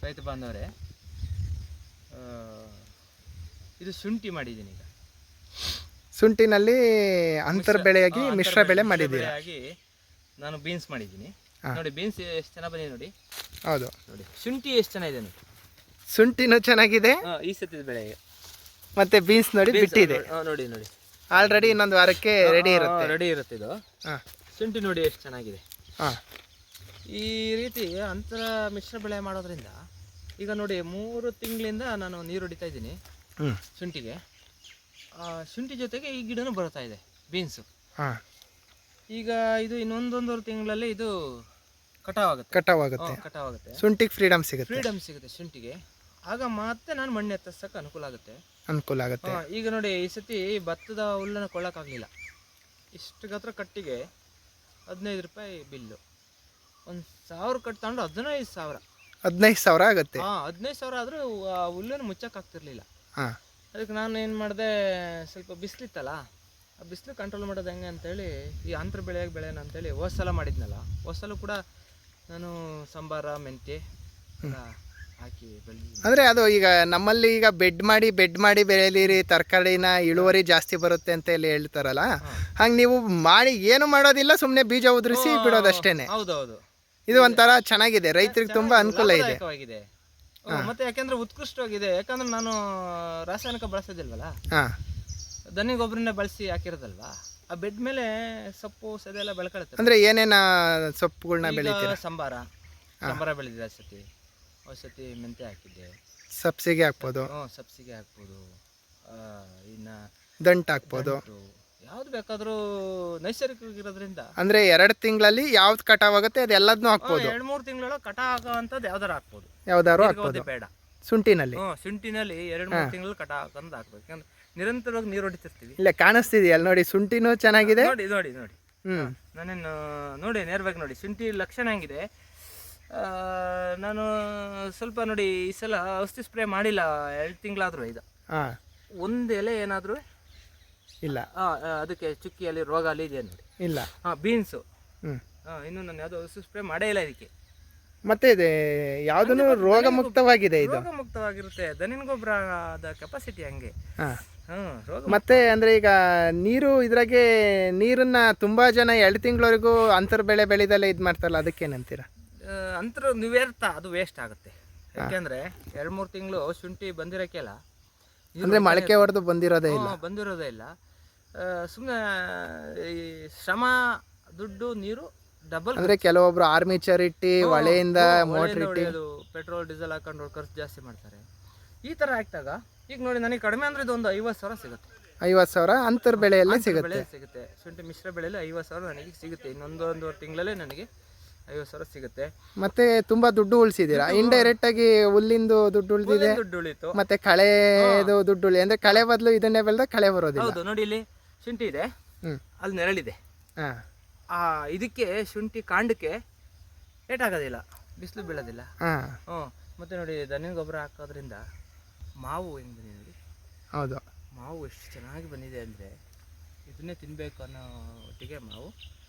ರೈತ ಬಾಂಧವರೇ, ಇದು ಶುಂಠಿ ಮಾಡಿದ್ದೀನಿ ಈಗ. ಶುಂಠಿನಲ್ಲಿ ಅಂತರ್ ಬೆಳೆಯಾಗಿ ಮಿಶ್ರ ಬೆಳೆ ಮಾಡಿದ್ದೀರಾ? ಆಗಿ ನಾನು ಬೀನ್ಸ್ ಮಾಡಿದ್ದೀನಿ. ನೋಡಿ ಬೀನ್ಸ್ ಎಷ್ಟು ಚೆನ್ನಾಗಿ ಬಂದಿದೆ ನೋಡಿ. ಹೌದು, ನೋಡಿ ಶುಂಠಿ ಎಷ್ಟು ಚೆನ್ನಾಗಿದೆ ನೋಡಿ. ಶುಂಠಿನೂ ಚೆನ್ನಾಗಿದೆ, ಈ ಸತಿ ಬೆಳೆ. ಮತ್ತೆ ಬೀನ್ಸ್ ನೋಡಿ ಬಿಟ್ಟಿದೆ. ನೋಡಿ ನೋಡಿ, ಆಲ್ರೆಡಿ ಇನ್ನೊಂದು ವಾರಕ್ಕೆ ರೆಡಿ ಇರುತ್ತೆ ಇದು. ಶುಂಠಿ ನೋಡಿ ಎಷ್ಟು ಚೆನ್ನಾಗಿದೆ. ಈ ರೀತಿ ಅಂತರ ಮಿಶ್ರ ಬೆಳೆ ಮಾಡೋದ್ರಿಂದ ಈಗ ನೋಡಿ 3 ತಿಂಗಳಿಂದ ನಾನು ನೀರು ಹೊಡಿತಾ ಇದ್ದೀನಿ ಶುಂಠಿಗೆ. ಶುಂಠಿ ಜೊತೆಗೆ ಈ ಗಿಡನೂ ಬರ್ತಾ ಇದೆ ಬೀನ್ಸು. ಈಗ ಇದು ಇನ್ನೊಂದೊಂದೂವರೆ ತಿಂಗಳಲ್ಲಿ ಇದು ಕಟಾವಾಗುತ್ತೆ. ಶುಂಠಿಗೆ ಫ್ರೀಡಮ್ ಸಿಗುತ್ತೆ ಶುಂಠಿಗೆ. ಆಗ ಮತ್ತೆ ನಾನು ಮಣ್ಣು ಎತ್ತಿಸಕ್ಕೆ ಅನುಕೂಲ ಆಗುತ್ತೆ. ಈಗ ನೋಡಿ ಈ ಸತಿ ಭತ್ತದ ಹುಲ್ಲನ್ನು ಕೊಳ್ಳಕ್ಕಾಗಲಿಲ್ಲ. ಇಷ್ಟು ಗಾತ್ರ ಕಟ್ಟಿಗೆ 15 ರೂಪಾಯಿ ಬಿಲ್ಲು. 1000 ಕಟ್ಟು ತಗೊಂಡು 15,000 ಆಗುತ್ತೆ. 15,000 ಆದರೂ ಹುಲ್ಲನ್ನು ಮುಚ್ಚಕ್ಕಾಗ್ತಿರ್ಲಿಲ್ಲ. ಅದಕ್ಕೆ ನಾನು ಏನು ಮಾಡಿದೆ, ಸ್ವಲ್ಪ ಬಿಸಿಲಿತ್ತಲ್ಲ, ಆ ಬಿಸಿಲು ಕಂಟ್ರೋಲ್ ಮಾಡೋದು ಹೆಂಗೆ ಅಂತೇಳಿ ಈ ಅಂತರ ಬೆಳೆಯಾಗಿ ಬೆಳೆಯೋಣ ಅಂತೇಳಿ ಸಲ ಮಾಡಿದ್ನಲ್ಲ, ಸಲ ಕೂಡ ನಾನು ಸಂಬಾರ ಮೆಂತ್ಯ ಹಾಕಿ ಬೆಳೆದಿದ್ದೀನಿ. ಅಂದರೆ ಅದು ಈಗ ನಮ್ಮಲ್ಲಿ ಈಗ ಬೆಡ್ ಮಾಡಿ ಬೆಳೆಯಲಿರಿ, ತರಕಾರಿನ ಇಳುವರಿ ಜಾಸ್ತಿ ಬರುತ್ತೆ ಅಂತ ಹೇಳಿ ಹೇಳ್ತಾರಲ್ಲ, ಹಂಗೆ ನೀವು ಮಾಡಿ ಏನು ಮಾಡೋದಿಲ್ಲ, ಸುಮ್ಮನೆ ಬೀಜ ಉದುರಿಸಿ ಬಿಡೋದಷ್ಟೇನೆ. ಹೌದೌದು, ಇದು ಒಂಥರ ಚೆನ್ನಾಗಿದೆ, ರೈತರಿಗೆ ತುಂಬಾ ಅನುಕೂಲ ಇದೆ. ಮತ್ತೆ ಯಾಕೆಂದ್ರೆ ಉತ್ಕೃಷ್ಟವಾಗಿದೆ. ಯಾಕಂದ್ರೆ ನಾನು ರಾಸಾಯನಿಕ ಬಳಸೋದಿಲ್ವಲ್ಲ, ದನಿ ಗೊಬ್ಬರನ್ನ ಬಳಸಿ ಹಾಕಿರೋದಲ್ವಾ. ಆ ಬೆಡ್ ಮೇಲೆ ಸೊಪ್ಪು ಸದೆಲ್ಲ ಬೆಳ್ಕೊಳುತ್ತೆ. ಅಂದ್ರೆ ಏನೇನ ಸೊಪ್ಪುಗಳನ್ನ ಬೆಳಿತೀರಾ? ಸಂಬಾರ ಬೆಳೆದಿದೆ. ಔಷಧಿ ಮೆಂತ್ಯ ಹಾಕಿದ್ದೆ. ಸಬ್ಸಿಗೆ ಹಾಕ್ಬೋದು. ಸಬ್ಸಿಗೆ ಹಾಕ್ಬೋದು. ಇನ್ನ ದಂಟು ಹಾಕ್ಬೋದು. ಯಾವ್ದು ಬೇಕಾದ್ರೂ ನೈಸರ್ಗಿಕವಾಗಿರೋದ್ರಿಂದ. ಅಂದ್ರೆ 2 ತಿಂಗಳಲ್ಲಿ ಯಾವ್ದು ಕಟಾವಾಗುತ್ತೆ ಅದೆಲ್ಲದನ್ನೂ ಹಾಕ್ಬೋದು. 2-3 ತಿಂಗಳೊಳಗೆ ಕಟಾವ್ ಆಗೋವಂಥದ್ದು ಯಾವ್ದಾರು ಹಾಕ್ಬೋದು. ಬೇಡ ಶುಂಠಿನಲ್ಲಿ 2-3 ತಿಂಗಳು ಕಟಾವ್ ಹಾಕೋದು ಹಾಕ್ಬೇಕು. ಯಾಕಂದ್ರೆ ನಿರಂತರವಾಗಿ ನೀರು ಹೊಡಿತಿರ್ತೀವಿ. ಇಲ್ಲ ಕಾಣಿಸ್ತಿದೆಯಲ್ಲ ನೋಡಿ, ಶುಂಠಿನೂ ಚೆನ್ನಾಗಿದೆ. ನೋಡಿ ನಾನೇನು ನೋಡಿ ನೇರವಾಗಿ ನೋಡಿ ಶುಂಠಿ ಲಕ್ಷಣ ಹೆಂಗಿದೆ. ನಾನು ಸ್ವಲ್ಪ ನೋಡಿ ಈ ಸಲ ಔಷಧಿ ಸ್ಪ್ರೇ ಮಾಡಿಲ್ಲ. 2 ತಿಂಗಳಾದ್ರೂ ಇದು ಒಂದು ಎಲೆ ಏನಾದರೂ ಇಲ್ಲ, ಅದಕ್ಕೆ ಚುಕ್ಕಿಯಲ್ಲಿ ರೋಗ ಅಲ್ಲಿ ಇದೆ ನೋಡಿ. ಇಲ್ಲ ಬೀನ್ಸು ಇನ್ನು ನಾನು ಯಾವುದು ಔಷಧಿ ಸ್ಪ್ರೇ ಮಾಡೇ ಇಲ್ಲ ಇದಕ್ಕೆ. ಮತ್ತೆ ಇದೆ ಯಾವುದೂ ರೋಗ ಮುಕ್ತವಾಗಿದೆ. ಇದು ರೋಗ ಮುಕ್ತವಾಗಿರುತ್ತೆ. ದನಿನ ಗೊಬ್ಬರದ ಕೆಪಾಸಿಟಿ ಹಂಗೆ. ಮತ್ತೆ ಅಂದ್ರೆ ಈಗ ಇದ್ರಾಗೆ ನೀರನ್ನ ತುಂಬಾ ಜನ 2 ತಿಂಗಳವರೆಗೂ ಅಂತರ್ ಬೆಳೆ ಬೆಳೆದಲ್ಲೇ ಇದು ಮಾಡ್ತಾರಲ್ಲ, ಅದಕ್ಕೇನಂತೀರಾ? ಅಂತರ ನಿವ್ಯರ್ಥ, ಅದು ವೇಸ್ಟ್ ಆಗುತ್ತೆ. ಯಾಕೆಂದ್ರೆ 2-3 ತಿಂಗಳು ಶುಂಠಿ ಬಂದಿರೋಕ್ಕೆಲ್ಲ ಅಂದ್ರೆ ಮೊಳಕೆ ಹೊಡೆದು ಬಂದಿರೋದೇ ಇಲ್ಲ. ಸುಮ್ಮನೆ ಈ ಶ್ರಮ, ದುಡ್ಡು, ನೀರು ಡಬಲ್. ಅಂದ್ರೆ ಕೆಲವೊಬ್ರು ಆರ್ಮಿಚರ್ ಇಟ್ಟು ಹೊಳೆಯಿಂದ ಮೋಟರ್ ಇಟ್ಟು ಪೆಟ್ರೋಲ್ ಡೀಸೆಲ್ ಹಾಕೊಂಡು ಖರ್ಚು ಜಾಸ್ತಿ ಮಾಡ್ತಾರೆ. ಈ ತರ ಆಗ್ತಾಗ ಈಗ ನೋಡಿ ನನಗೆ ಕಡಿಮೆ ಅಂದ್ರೆ ಇದೊಂದು 50,000 ಸಿಗುತ್ತೆ. 50,000 ಅಂತರ್ ಬೆಳೆಯಲ್ಲೇ ಸಿಗುತ್ತೆ. ಶುಂಠಿ ಮಿಶ್ರ ಬೆಳೆಯಲ್ಲಿ 50,000 ನನಗೆ ಸಿಗುತ್ತೆ. ಇನ್ನೊಂದೂವರೆ ತಿಂಗಳಲ್ಲೇ ನನಗೆ 50,000 ಸಿಗುತ್ತೆ. ಮತ್ತೆ ತುಂಬಾ ದುಡ್ಡು ಉಳಿಸಿದೀರಾ. ಇಂಡೈರೆಕ್ಟ್ ಆಗಿ ಹುಲ್ಲಿಂದು ದುಡ್ಡು ಉಳಿದಿದೆ, ದುಡ್ಡು ಉಳಿತು. ಮತ್ತೆ ಕಳೆದು ದುಡ್ಡು ಉಳಿ ಅಂದ್ರೆ ಕಳೆ ಬದಲು ಇದನ್ನೇ ಬೆಳೆದ ಕಳೆ ಬರೋದಿಲ್ಲ. ಹೌದು ನೋಡಿ, ಇಲ್ಲಿ ಶುಂಠಿ ಇದೆ, ಅಲ್ಲಿ ನೆರಳಿದೆ. ಇದಕ್ಕೆ ಶುಂಠಿ ಕಾಂಡಕ್ಕೆ ಏಟಾಗೋದಿಲ್ಲ, ಬಿಸಿಲು ಬೀಳೋದಿಲ್ಲ. ಮತ್ತೆ ನೋಡಿ ದನಿನ ಗೊಬ್ಬರ ಹಾಕೋದ್ರಿಂದ ಮಾವು ಹೆಂಗೆ ಬಂದಿದೆ ನೋಡಿ. ಹೌದು, ಮಾವು ಎಷ್ಟು ಚೆನ್ನಾಗಿ ಬಂದಿದೆ ಅಂದರೆ ಇದನ್ನೇ ತಿನ್ನಬೇಕು ಅನ್ನೋ ಒಟ್ಟಿಗೆ ಮಾವು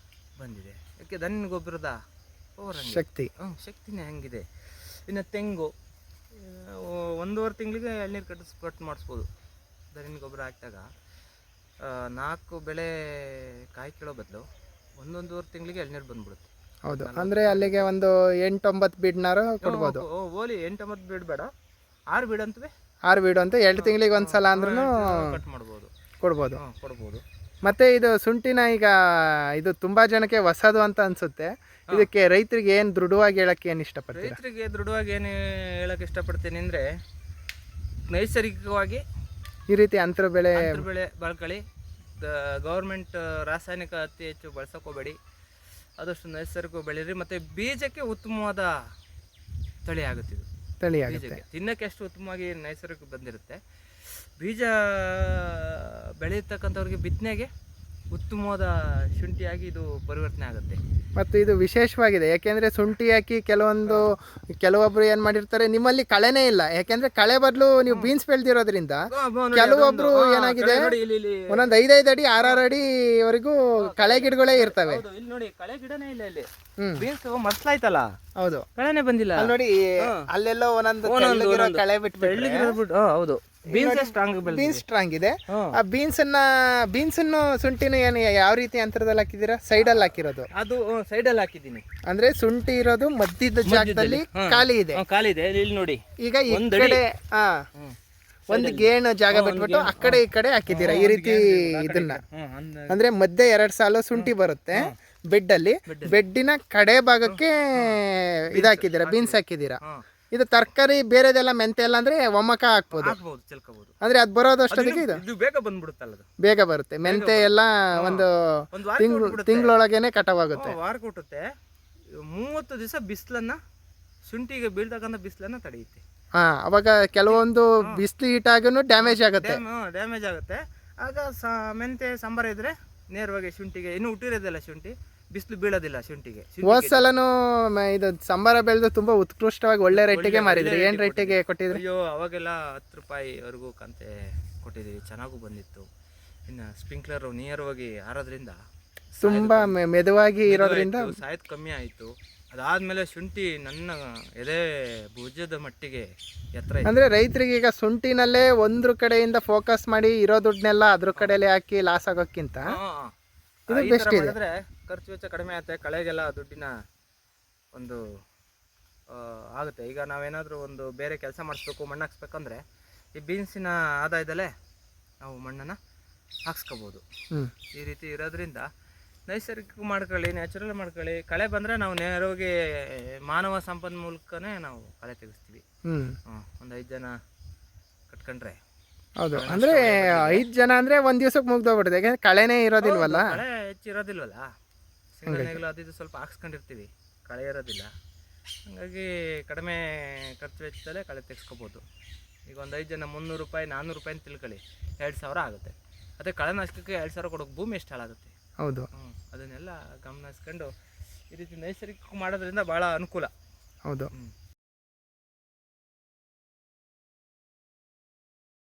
ಬಂದಿದೆ. ಯಾಕೆ ದನಿನ ಗೊಬ್ಬರದ ಶಕ್ತಿನೇ ಹಂಗಿದೆ. ಇನ್ನು ತೆಂಗು 1.5 ತಿಂಗಳಿಗೆ ಎಳ್ನೀರು ಕಟ್ ಮಾಡಿಸ್ಬೋದು. ದನಿನ ಗೊಬ್ಬರ ಹಾಕಿದಾಗ 4 ಬೆಳೆ ಕಾಯಿ ಕೀಳೋ ಬದಲು 1-1.5 ತಿಂಗಳಿಗೆ ಎಳ್ನೀರು ಬಂದ್ಬಿಡುತ್ತೆ. ಹೌದು, ಅಂದ್ರೆ ಅಲ್ಲಿಗೆ ಒಂದು 8-9 ಬೀಡ್ನಾರು ಕೊಡ್ಬೋದು. ಓಲಿ 8-9 ಬೀಡ್ ಬೇಡ, 6 ಬೀಡ್ ಅಂತವೆ. 6 ಬೀಡು ಅಂತ 2 ತಿಂಗಳಿಗೆ ಒಂದ್ಸಲ ಅಂದ್ರೂ ಕಟ್ ಮಾಡ್ಬೋದು, ಕೊಡ್ಬೋದು. ಮತ್ತೆ ಇದು ಶುಂಠಿನ ಈಗ ಇದು ತುಂಬಾ ಜನಕ್ಕೆ ಹೊಸದು ಅಂತ ಅನ್ಸುತ್ತೆ. ಇದಕ್ಕೆ ರೈತರಿಗೆ ಏನು ದೃಢವಾಗಿ ಹೇಳಕ್ಕೆ ಏನು ಇಷ್ಟಪಡ್ತೀರಾ? ರೈತರಿಗೆ ದೃಢವಾಗಿ ಏನು ಹೇಳಕ್ಕೆ ಇಷ್ಟಪಡ್ತೀನಿ ಅಂದರೆ, ನೈಸರ್ಗಿಕವಾಗಿ ಈ ರೀತಿ ಅಂತರ ಬೆಳೆ ಬಳಕೊಳ್ಳಿ. ಗೌರ್ಮೆಂಟ್ ರಾಸಾಯನಿಕ ಅತಿ ಹೆಚ್ಚು ಬಳಸೋಕೋಬೇಡಿ. ಆದಷ್ಟು ನೈಸರ್ಗಿಕ ಬೆಳೀರಿ. ಮತ್ತು ಬೀಜಕ್ಕೆ ಉತ್ತಮವಾದ ತಳಿ ಆಗುತ್ತಿದ್ದು. ತಿನ್ನಕ್ಕೆ ಎಷ್ಟು ಉತ್ತಮವಾಗಿ ನೈಸರ್ಗಿಕ ಬಂದಿರುತ್ತೆ. ಬೀಜ ಬೆಳೆಯತಕ್ಕಂಥವ್ರಿಗೆ ಬಿತ್ತನೆಗೆ ಉತ್ತಮವಾದ ಶುಂಠಿಯಾಗಿ ಇದು ಪರಿವರ್ತನೆ ಆಗುತ್ತೆ. ಮತ್ತು ಇದು ವಿಶೇಷವಾಗಿದೆ, ಯಾಕೆಂದರೆ ಶುಂಠಿ ಹಾಕಿ ಕೆಲವೊಬ್ರು ಏನು ಮಾಡಿರ್ತಾರೆ, ನಿಮ್ಮಲ್ಲಿ ಕಳೆನೇ ಇಲ್ಲ, ಯಾಕೆಂದರೆ ಕಳೆ ಬದಲು ನೀವು ಬೀನ್ಸ್ ಬೆಳೆದಿರೋದ್ರಿಂದ ಕೆಲವೊಬ್ರು ಏನಾಗಿದೆ ಒಂದೊಂದು 5 ಅಡಿ 6 ಅಡಿವರೆಗೂ ಕಳೆ ಗಿಡಗಳೇ ಇರ್ತವೆ. ಇಲ್ಲಿ ನೋಡಿ ಕಳೆ ಗಿಡನೇ ಇಲ್ಲ, ಇಲ್ಲಿ ಬೀನ್ಸ್ ಮಸ್ಲಾಯ್ತಲ್ಲ, ಹೌದು ಕಳೆನೇ ಬಂದಿಲ್ಲ. ಅಲ್ಲಿ ನೋಡಿ ಅಲ್ಲೆಲ್ಲೋ ಒಂದೊಂದು ಕಳೆ ಬಿಟ್ಬಿಟ್ಟು ಹೌದು ಬೀನ್ಸ್ ಸ್ಟ್ರಾಂಗ್ ಇದೆ. ಆ ಬೀನ್ಸ್ ಅನ್ನು ಶುಂಠಿನ ಏನು ಯಾವ ರೀತಿ ಅಂತರದಲ್ಲಿ ಹಾಕಿದ್ದೀರಾ? ಸೈಡಲ್ಲಿ ಹಾಕಿರೋದು? ಅದು ಸೈಡಲ್ಲಿ ಹಾಕಿದ್ದೀನಿ. ಅಂದ್ರೆ ಶುಂಠಿ ಇರೋದು ಮಧ್ಯದ ಜಾಗದಲ್ಲಿ ಖಾಲಿ ಇದೆ. ಇಲ್ಲಿ ನೋಡಿ. ಈಗ ಈ ಕಡೆ ಒಂದು ಗೇಣು ಜಾಗ ಬಿಟ್ಬಿಟ್ಟು ಆ ಕಡೆ ಈ ಕಡೆ ಹಾಕಿದ್ದೀರಾ ಈ ರೀತಿ ಇದನ್ನ. ಅಂದ್ರೆ ಮಧ್ಯೆ 2 ಸಾಲು ಶುಂಠಿ ಬರುತ್ತೆ ಬೆಡ್ಡಿನ ಕಡೆ ಭಾಗಕ್ಕೆ ಇದಾಕಿದ್ದೀರಾ, ಬೀನ್ಸ್ ಹಾಕಿದ್ದೀರಾ. ಇದು ತರಕಾರಿ ಬೇರೆದೆಲ್ಲ ಮೆಂತೆ ಎಲ್ಲ ಅಂದ್ರೆ ಒಮ್ಮಕ ಹಾಕ್ಬೋದು, ಅಂದ್ರೆ ಅದು ಬರೋದು ಅಷ್ಟೊತ್ತಿಗೆ ಇದು ಬೇಗ ಬಂದ್ಬಿಡುತ್ತಲ್ಲ, ಬೇಗ ಬರುತ್ತೆ. ಮೆಂತೆ ಎಲ್ಲ ಒಂದು ತಿಂಗಳೊಳಗೇನೆ ಕಟಾವಾಗುತ್ತೆ. ವಾರ ಕೊಟ್ಟುತ್ತೆ. 30 ದಿವಸ ಬಿಸಿಲನ್ನ, ಶುಂಠಿಗೆ ಬೀಳ್ತಕ್ಕಂಥ ಬಿಸಿಲನ್ನ ತಡೆಯುತ್ತೆ. ಅವಾಗ ಕೆಲವೊಂದು ಬಿಸಿಲು ಹೀಟಾಗೂ ಡ್ಯಾಮೇಜ್ ಆಗುತ್ತೆ. ಆಗ ಮೆಂತೆ ಸಾಂಬಾರ್ ಇದ್ರೆ ನೇರವಾಗಿ ಶುಂಠಿಗೆ, ಇನ್ನು ಹುಟ್ಟಿರೋದಿಲ್ಲ ಶುಂಠಿ, ಬಿಸಿಲು ಬೀಳೋದಿಲ್ಲ ಶುಂಠಿಗೆ. ಹೋದ್ ಸಲನು ಇದು ಸಂಬಾರ ಬೆಳೆದು ತುಂಬಾ ಉತ್ಕೃಷ್ಟವಾಗಿ ಒಳ್ಳೆ ರೇಟಿಗೆ ಮಾರಿದ್ರಿ. ಏನ್ ರೇಟಿಗೆ ಕೊಟ್ಟಿದ್ರಿ? ಅಯ್ಯೋ ಅವಾಗೆಲ್ಲ 10 ರೂಪಾಯಿವರೆಗೂ ಕಂತೆ ಕೊಟ್ಟಿದ್ವಿ, ಚೆನ್ನಾಗೂ ಬಂದಿತ್ತು. ಇನ್ನು ಸ್ಪ್ರಿಂಕ್ಲರ್ ನೇರವಾಗಿ ಹಾರೋದ್ರಿಂದ ತುಂಬಾ ಮೆದುವಾಗಿ ಇರೋದ್ರಿಂದ ಸಾಯ್ದು ಕಮ್ಮಿ ಆಯಿತು. ಅದಾದ್ಮೇಲೆ ಶುಂಠಿ ನನ್ನ ಎದೆ ಭುಜದ ಮಟ್ಟಿಗೆ ಎತ್ತರ. ಅಂದ್ರೆ ರೈತರಿಗೆ ಈಗ ಶುಂಠಿನಲ್ಲೇ ಒಂದ್ರ ಕಡೆಯಿಂದ ಫೋಕಸ್ ಮಾಡಿ ಇರೋ ದುಡ್ಡನ್ನೆಲ್ಲ ಅದ್ರ ಕಡೆಲೆ ಹಾಕಿ ಲಾಸ್ ಆಗೋಕ್ಕಿಂತ ಇದು ಬೆಸ್ಟ್ ಇದೆ. ಖರ್ಚು ವೆಚ್ಚ ಕಡಿಮೆ ಆಗುತ್ತೆ, ಕಳೆಗೆಲ್ಲ ದುಡ್ಡಿನ ಒಂದು ಆಗುತ್ತೆ. ಈಗ ನಾವೇನಾದರೂ ಒಂದು ಬೇರೆ ಕೆಲಸ ಮಾಡಿಸ್ಬೇಕು, ಮಣ್ಣು ಹಾಕ್ಸ್ಬೇಕಂದ್ರೆ ಈ ಬೀನ್ಸಿನ ಆದಾಯದಲ್ಲೇ ನಾವು ಮಣ್ಣನ್ನು ಹಾಕ್ಸ್ಕೋಬೋದು. ಈ ರೀತಿ ಇರೋದ್ರಿಂದ ನೈಸರ್ಗಿಕ ಮಾಡ್ಕೊಳ್ಳಿ, ನ್ಯಾಚುರಲ್ ಮಾಡ್ಕೊಳ್ಳಿ. ಕಳೆ ಬಂದರೆ ನಾವು ನೇರವಾಗಿ ಮಾನವ ಸಂಪನ್ಮೂಲಕನೇ ನಾವು ಕಳೆ ತೆಗಿಸ್ತೀವಿ. ಒಂದು 5 ಜನ ಕಟ್ಕೊಂಡ್ರೆ. ಹೌದು, ಅಂದ್ರೆ 5 ಜನ ಅಂದ್ರೆ ಒಂದ್ ದಿವಸಕ್ಕೆ ಮುಗ್ದೋಗ್ಬಿಡುತ್ತೆ, ಯಾಕಂದ್ರೆ ಕಳೆನೇ ಇರೋದಿಲ್ವಲ್ಲ. ಕಳೆ ಹೆಚ್ಚಿರೋದಿಲ್ವಲ್ಲ, ಸಿಂಗಲ್ ಅದು ಸ್ವಲ್ಪ ಹಾಕ್ಸ್ಕೊಂಡಿರ್ತೀವಿ, ಕಳೆ ಇರೋದಿಲ್ಲ. ಹಾಗಾಗಿ ಕಡಿಮೆ ಖರ್ಚು ವೆಚ್ಚದಲ್ಲೇ ಕಳೆ ತೆಗೆಸ್ಕೋಬೋದು. ಈಗ ಒಂದು 5 ಜನ 300 ರೂಪಾಯಿ 400 ರೂಪಾಯಿ ಅಂತ ತಿಳ್ಕೊಳ್ಳಿ, 2000 ಆಗುತ್ತೆ. ಅದೇ ಕಳೆನಾಶಕಕ್ಕೆ 2000 ಕೊಡೋಕೆ ಭೂಮಿ ಎಷ್ಟು ಹಾಳಾಗುತ್ತೆ. ಹೌದು, ಅದನ್ನೆಲ್ಲ ಗಮನಿಸ್ಕೊಂಡು ಈ ರೀತಿ ನೈಸರ್ಗಿಕ ಮಾಡೋದ್ರಿಂದ ಭಾಳ ಅನುಕೂಲ. ಹೌದು.